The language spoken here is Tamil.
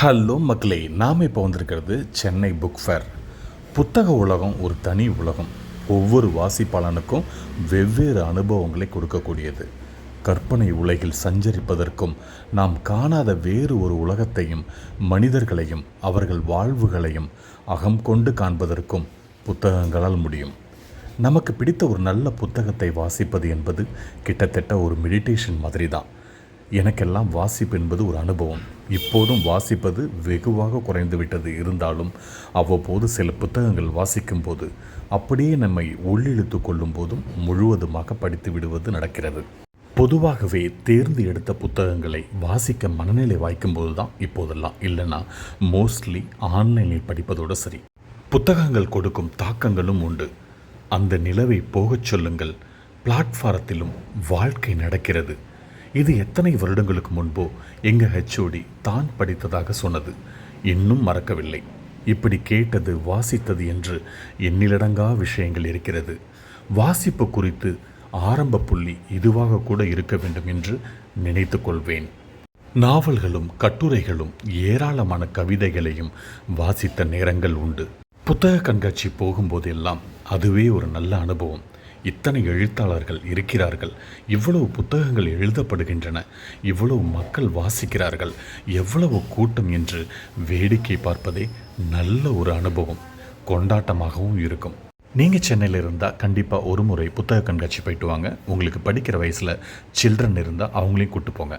ஹலோ மக்களே, நாம் இப்போ வந்திருக்கிறது சென்னை புக் ஃபேர். புத்தக உலகம் ஒரு தனி உலகம். ஒவ்வொரு வாசிப்பாளனுக்கும் வெவ்வேறு அனுபவங்களை கொடுக்கக்கூடியது. கற்பனை உலகில் சஞ்சரிப்பதற்கும் நாம் காணாத வேறு ஒரு உலகத்தையும் மனிதர்களையும் அவர்கள் வாழ்வுகளையும் அகம் கொண்டு காண்பதற்கும் புத்தகங்களால் முடியும். நமக்கு பிடித்த ஒரு நல்ல புத்தகத்தை வாசிப்பது என்பது கிட்டத்தட்ட ஒரு மெடிடேஷன் மாதிரி தான். எனக்கெல்லாம் வாசிப்பு என்பது ஒரு அனுபவம். இப்போதும் வாசிப்பது வெகுவாக குறைந்துவிட்டது. இருந்தாலும் அவ்வப்போது சில புத்தகங்கள் வாசிக்கும்போது அப்படியே நம்மை உள்ளிழுத்து கொள்ளும் போதும் முழுவதுமாக படித்து விடுவது நடக்கிறது. பொதுவாகவே தேர்ந்து எடுத்த புத்தகங்களை வாசிக்க மனநிலை வாய்க்கும்போது தான் இப்போதெல்லாம், இல்லைன்னா மோஸ்ட்லி ஆன்லைனில் படிப்பதோடு சரி. புத்தகங்கள் கொடுக்கும் தாக்கங்களும் உண்டு. அந்த நிலவை போகச் சொல்லுங்கள் பிளாட்ஃபாரத்திலும் வாழ்க்கை நடக்கிறது. இது எத்தனை வருடங்களுக்கு முன்போ எங்கள் ஹெச்ஓடி தான் படித்ததாக சொன்னது. இன்னும் மறக்கவில்லை. இப்படி கேட்டது வாசித்தது என்று எண்ணிலடங்கா விஷயங்கள் இருக்கிறது. வாசிப்பு குறித்து ஆரம்ப புள்ளி இதுவாக கூட இருக்க வேண்டும் என்று நினைத்து கொள்வேன். நாவல்களும் கட்டுரைகளும் ஏராளமான கவிதைகளையும் வாசித்த நேரங்கள் உண்டு. புத்தக கண்காட்சி போகும்போதெல்லாம் அதுவே ஒரு நல்ல அனுபவம். இத்தனை எழுத்தாளர்கள் இருக்கிறார்கள், இவ்வளவு புத்தகங்கள் எழுதப்படுகின்றன, இவ்வளவு மக்கள் வாசிக்கிறார்கள், எவ்வளவு கூட்டம் என்று வேடிக்கை பார்ப்பதே நல்ல ஒரு அனுபவம், கொண்டாட்டமாகவும் இருக்கும். நீங்கள் சென்னையில் இருந்தால் கண்டிப்பாக ஒரு முறை புத்தக கண்காட்சி போயிட்டு வாங்க. உங்களுக்கு படிக்கிற வயசில் சில்ட்ரன் இருந்தால் அவங்களையும் கூப்பிட்டு போங்க.